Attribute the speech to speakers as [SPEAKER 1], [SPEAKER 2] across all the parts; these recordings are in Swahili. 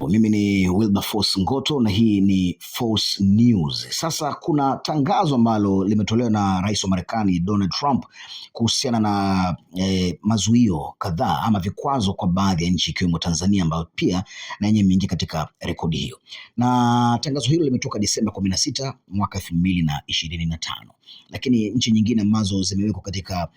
[SPEAKER 1] Mimi ni Wilberforce Ngoto na hii ni Force News. Sasa kuna tangazo ambalo limetolewa na Rais wa Marekani Donald Trump kuhusiana na mazuio kadhaa ama vikwazo kwa baadhi ya nchi ikiwemo Tanzania ambayo pia na yenyewe imeingia katika rekodi hiyo. Na tangazo hilo limetoka Disemba 16 mwaka 2025. Lakini nchi nyingine ambazo zimewekwa katika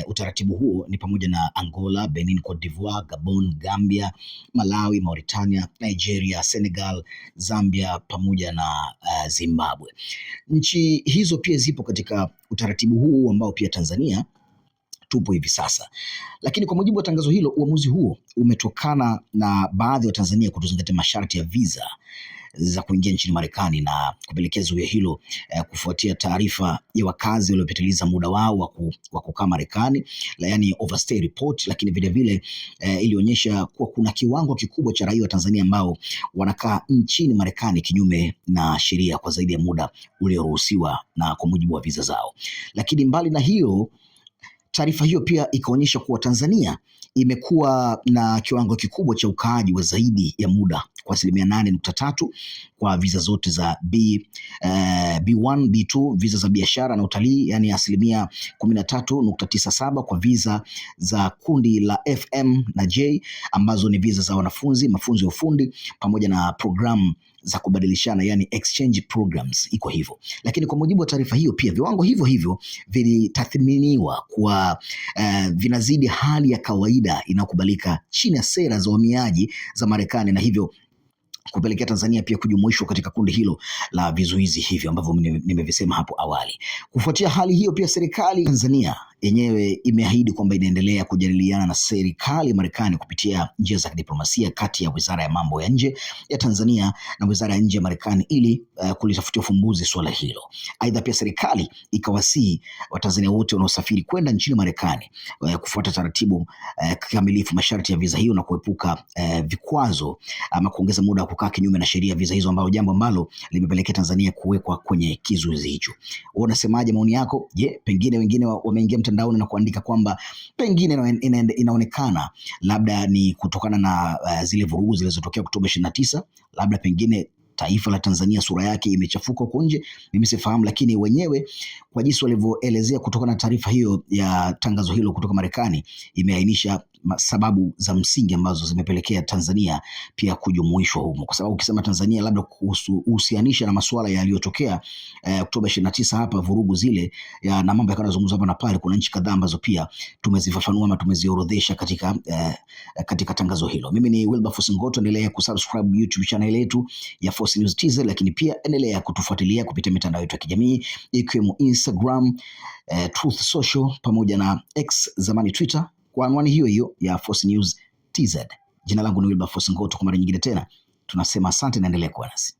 [SPEAKER 1] utaratibu huo ni pamoja na Angola, Benin, Cote d'Ivoire, Gabon, Gambia, Malawi, Mauritania, Nigeria, Senegal, Zambia pamoja na Zimbabwe. Nchi hizo pia zipo katika utaratibu huu ambao pia Tanzania tupo hivi sasa. Lakini kwa mujibu wa tangazo hilo, uamuzi huo umetokana na baadhi ya Tanzania kutozingatia masharti ya visa za kuingia nchini Marekani na kupelekea zuio hilo kufuatia taarifa ya wakazi waliopitiliza muda wao wa kukaa Marekani, yani overstay report. Lakini vile vile ilionyesha kuwa kuna kiwango kikubwa cha raia wa Tanzania ambao wanakaa nchini Marekani kinyume na sheria kwa zaidi ya muda ulioruhusiwa na kwa mujibu wa visa zao. Lakini mbali na hiyo, taarifa hiyo pia ikaonyesha kuwa Tanzania imekuwa na kiwango kikubwa cha ukaaji wa zaidi ya muda kwa 8.3% kwa visa zote za B1, B2, visa za biashara na utalii, yani 13.97% kwa visa za kundi la FM na J ambazo ni visa za wanafunzi, mafunzo ya ufundi pamoja na programu za kubadilishana, yani exchange programs, iko hivyo. Lakini kwa mujibu wa taarifa hiyo pia viwango hivyo hivyo vilitathminiwa kuwa vinazidi hali ya kawaida inayokubalika chini ya sera za uhamiaji za Marekani, na hivyo kupelekea Tanzania pia kujumuishwa katika kundi hilo la vizuizi hivyo ambavyo nimevisema hapo awali. Kufuatia hali hiyo pia serikali Tanzania yenyewe imeahidi kwamba inaendelea kujadiliana na serikali ya Marekani kupitia njia za diplomasia kati ya Wizara ya Mambo ya Nje ya Tanzania na Wizara ya Nje ya Marekani ili kulitafutia ufumbuzi swala hilo. Aidha pia serikali ikawasihi Watanzania wote wanaosafiri kwenda nchini Marekani kufuata taratibu kikamilifu masharti ya visa hiyo na kuepuka vikwazo ama kuongeza muda wa kukaa kinyume na sheria visa hizo, ambalo jambo ambalo limepelekea Tanzania kuwekwa kwenye kizuizi hicho. Wewe unasemaje? Maoni yako? Je, pengine wengine wameingia mtandaoni na kuandika kwamba pengine inaonekana labda ni kutokana na zile vurugu zilizotokea Oktoba 29, labda pengine taifa la Tanzania sura yake imechafuka huko nje. Mimi sifahamu, lakini wenyewe kwa jinsi walivyoelezea kutokana na taarifa hiyo ya tangazo hilo kutoka Marekani, imeainisha sababu za msingi ambazo zimepelekea Tanzania pia kujumuishwa humo. Kwa sababu ukisema Tanzania labda kuhusianisha na masuala yaliyotokea Oktoba 29 hapa, vurugu zile na mambo yanayozungumzwa hapa na pale, kuna nchi kadhaa ambazo pia tumezifafanua ama tumeziorodhesha katika tangazo hilo. Mimi ni Wilberforce Ngoto, endelea kusubscribe YouTube channel yetu ya Force News TZ, lakini pia endelea kutufuatilia kupitia mitandao yetu ya kijamii ikiwemo Instagram, Truth Social pamoja na X zamani Twitter kwa anwani hiyo hiyo ya Force News TZ. Jina langu ni Wilberforce Ngoto. Kwa mara nyingine tena tunasema asante na endelea kuwa nasi.